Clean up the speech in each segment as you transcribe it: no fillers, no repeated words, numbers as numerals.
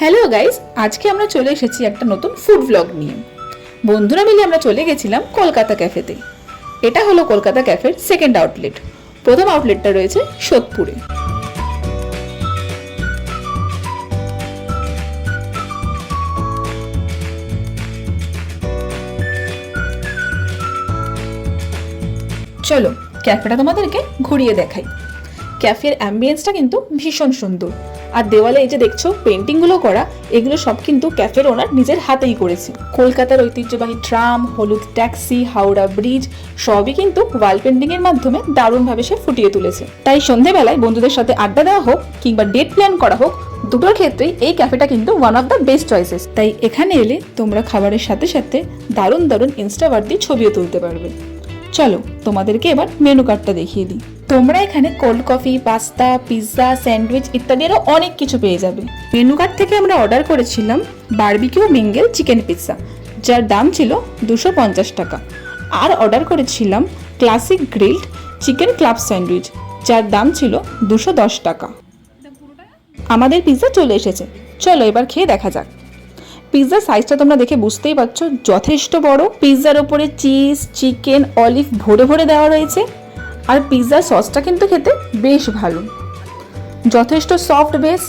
Hello guys, আজকে আমরা চলে এসেছি একটা নতুন ফুড ব্লগ নিয়ে। বন্ধুরা মিলে আমরা চলে গেছিলাম কলকাতা ক্যাফেতে। এটা হলো কলকাতা ক্যাফের সেকেন্ড আউটলেট। প্রথম আউটলেটটা রয়েছে সোদপুরে। চলো ক্যাফেটা তোমাদেরকে ঘুরিয়ে দেখাই। ক্যাফের অ্যাম্বিয়েন্সটা কিন্তু ভীষণ সুন্দর। আর দেওয়ালে এই যে দেখছো পেন্টিংগুলো করা, এগুলো সব কিন্তু ক্যাফের ওনার নিজের হাতেই করেছে। কলকাতার ঐতিহ্যবাহী ট্রাম, হলুদ ট্যাক্সি, হাওড়া ব্রিজ সবই কিন্তু ওয়াল পেন্টিং এর মাধ্যমে দারুণভাবে সে ফুটিয়ে তুলেছে। তাই সন্ধেবেলায় বন্ধুদের সাথে আড্ডা দেওয়া হোক কিংবা ডেট প্ল্যান করা হোক, দুটোর ক্ষেত্রেই এই ক্যাফেটা কিন্তু one of the best choices. তাই এখানে এলে তোমরা খাবারের সাথে সাথে দারুণ দারুণ ইনস্টাবার্থী ছবিও তুলতে পারবে। চলো তোমাদেরকে এবার মেনু কার্ডটা দেখিয়ে দিই। তোমরা এখানে cold coffee, pasta, pizza, sandwich ইত্যাদি আরও অনেক কিছু পেয়ে যাবে। মেনু কার্ড থেকে আমরা অর্ডার করেছিলাম বারবিকিউ মিঙ্গেল চিকেন পিৎজা, যার দাম ছিল 250 টাকা। আর অর্ডার করেছিলাম classic grilled chicken club sandwich, যার দাম ছিল 210 টাকা। আমাদের পিৎজা চলে এসেছে, চলো এবার খেয়ে দেখা যাক। পিৎজার সাইজটা তোমরা দেখে বুঝতেই পারছো, যথেষ্ট বড়। পিৎজার ওপরে চিজ, চিকেন, অলিভ ভরে ভরে দেওয়া রয়েছে। আর পিৎজার সসটা কিন্তু খেতে বেশ ভালো, যথেষ্ট সফট বেস।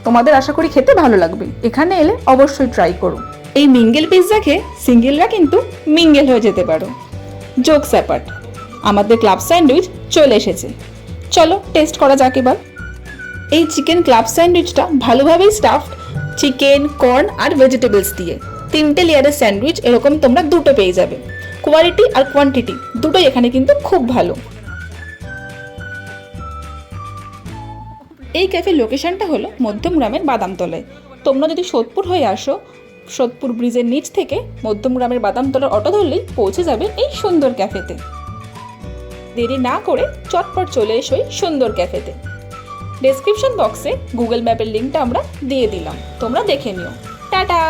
তোমাদের আশা করি খেতে ভালো লাগবে। এখানে এলে অবশ্যই ট্রাই করো। এই মিঙ্গেল পিৎজা খেয়ে সিঙ্গেলরা কিন্তু মিঙ্গেল হয়ে যেতে পারো। জোকস অ্যাপার্ট, আমাদের ক্লাব স্যান্ডউইচ চলে এসেছে, চলো টেস্ট করা যাক এবার। এই চিকেন ক্লাব স্যান্ডউইচটা ভালোভাবেই স্টাফড চিকেন, কর্ন আর ভেজিটেবলস দিয়ে। 3টে লেয়ারের স্যান্ডউইচ এরকম তোমরা দুটো পেয়ে যাবে। কোয়ালিটি আর কোয়ান্টিটি দুটোই এখানে কিন্তু খুব ভালো। এই ক্যাফের লোকেশনটা হলো মধ্যমগ্রামের বাদামতলায়। তোমরা যদি সোদপুর হয়ে আসো, সোদপুর ব্রিজের নিচ থেকে মধ্যমগ্রামের বাদামতলার অটো ধরলেই পৌঁছে যাবে এই সুন্দর ক্যাফেতে। দেরি না করে চটপট চলে এসো এই সুন্দর ক্যাফেতে। ডেসক্রিপশন বক্সে গুগল ম্যাপের লিঙ্কটা আমরা দিয়ে দিলাম, তোমরা দেখে নিও। টাটা।